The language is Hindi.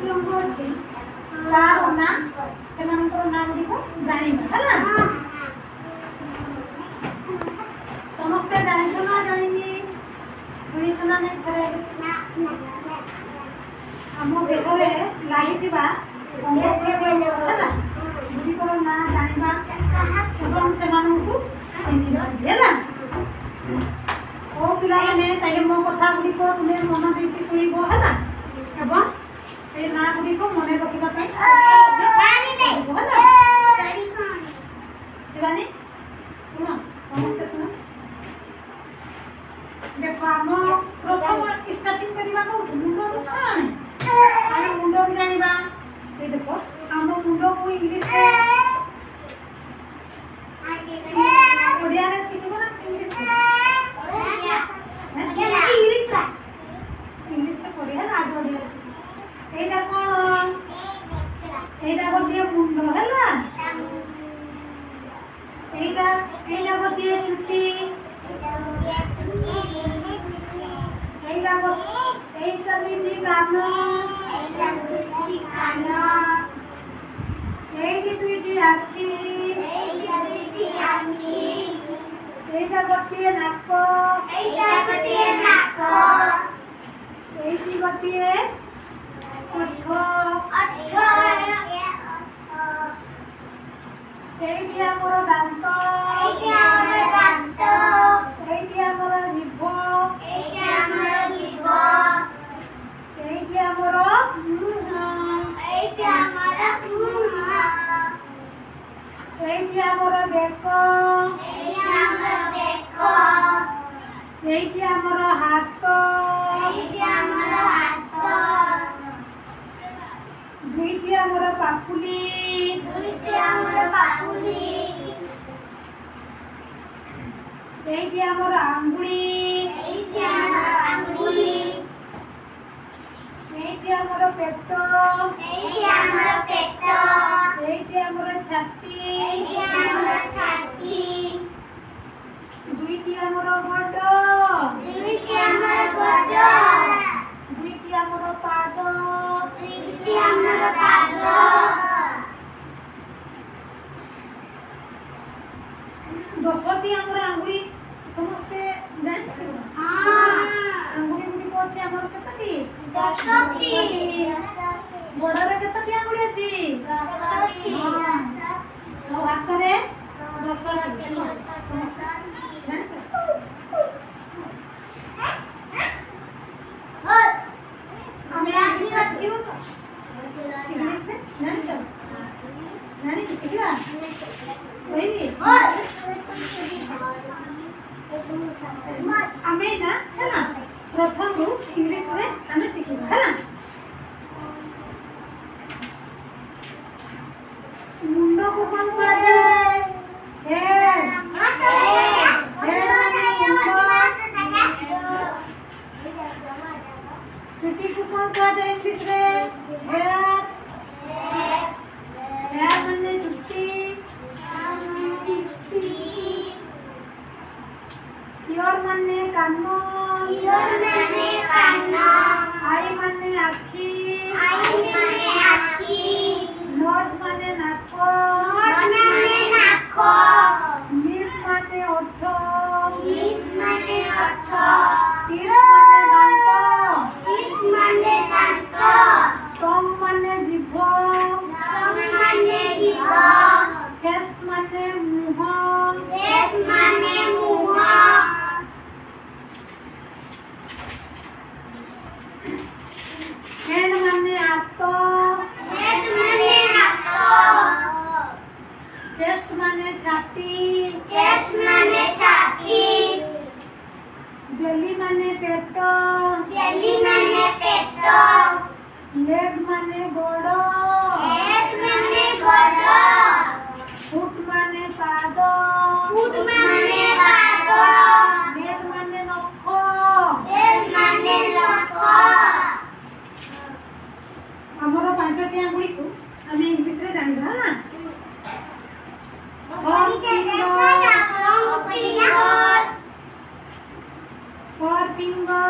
5ଟି अंग अछि तार ना सेमानकर नाम गुडी जानिबा हला समस्त जानिछ ना जानिनी सुनिछ ना नै थरे हम देहरे लागिथिबा अंग गुडी हला गुडीकर ना जानिबा एवं सेमानकु चिन्हिबा हला ओ पिला माने ताले मो कथा गुडी को तुमे मन देकी सुनिबो हला एवं से ना गुडी को मने रखिबा पई पानी नै हला गाड़ी पानी शिवानी सुनो समस्त सुनो देखो हम प्रथम स्टार्टिंग करिबा को मुंडो कान आमे मुंडो जानिबा ए देखो हम मुंडो को इंग्लिश ओडिया रे सिखबो ना इंग्लिश इंग्लिश रे पढ़े ना आगे ओडिया एटा कोन एटा गोटे मुंडो हला एटा गोटे चुट्टी एटा दुईटी कान एटी दुईटी आखि एटा गोटे नाक एटी गोटे ओठ एटी हमर दांत एटी हमर जीभ एटी हमर एटी हमर बेक एटी हमर हाथ दुईटी हमर पापुली एटी हमर आंगुली एटी हमर पेट एटी हमर छाती दुईटी हमर गोड दुईटी हमर पाद 10टी हमर आंगुली समस्ते जानते आंगुली गुडी को अछि हमर केतटी 10टी बडरे केतटी आंगुली अछि 10टी तो हाथ रे 10टी जानछ हमरा इंग्लिश दियो तो इंग्लिश में जानछ जानी सिखिबा ओइनी आमे ना हला प्रथम रु इंग्लिश रे आमे सिखिबा हला मुंडो को कोन कहै हेड चुटी को कोन कहै इंग्लिश रे हेड माने चुटी इयर माने कानो आई माने आखी नोज माने नाको लिप माने ओठ टीथ माने दांत टंग माने जीभ केस माने मुह हेड माने हाथ चेस्ट माने छाती बेली माने पेट लेग माने गोड़ फुट माने पाद नेल माने नख हमर 5टी आंगुली को आमे इंग्लिश रे जानिबा ना four finger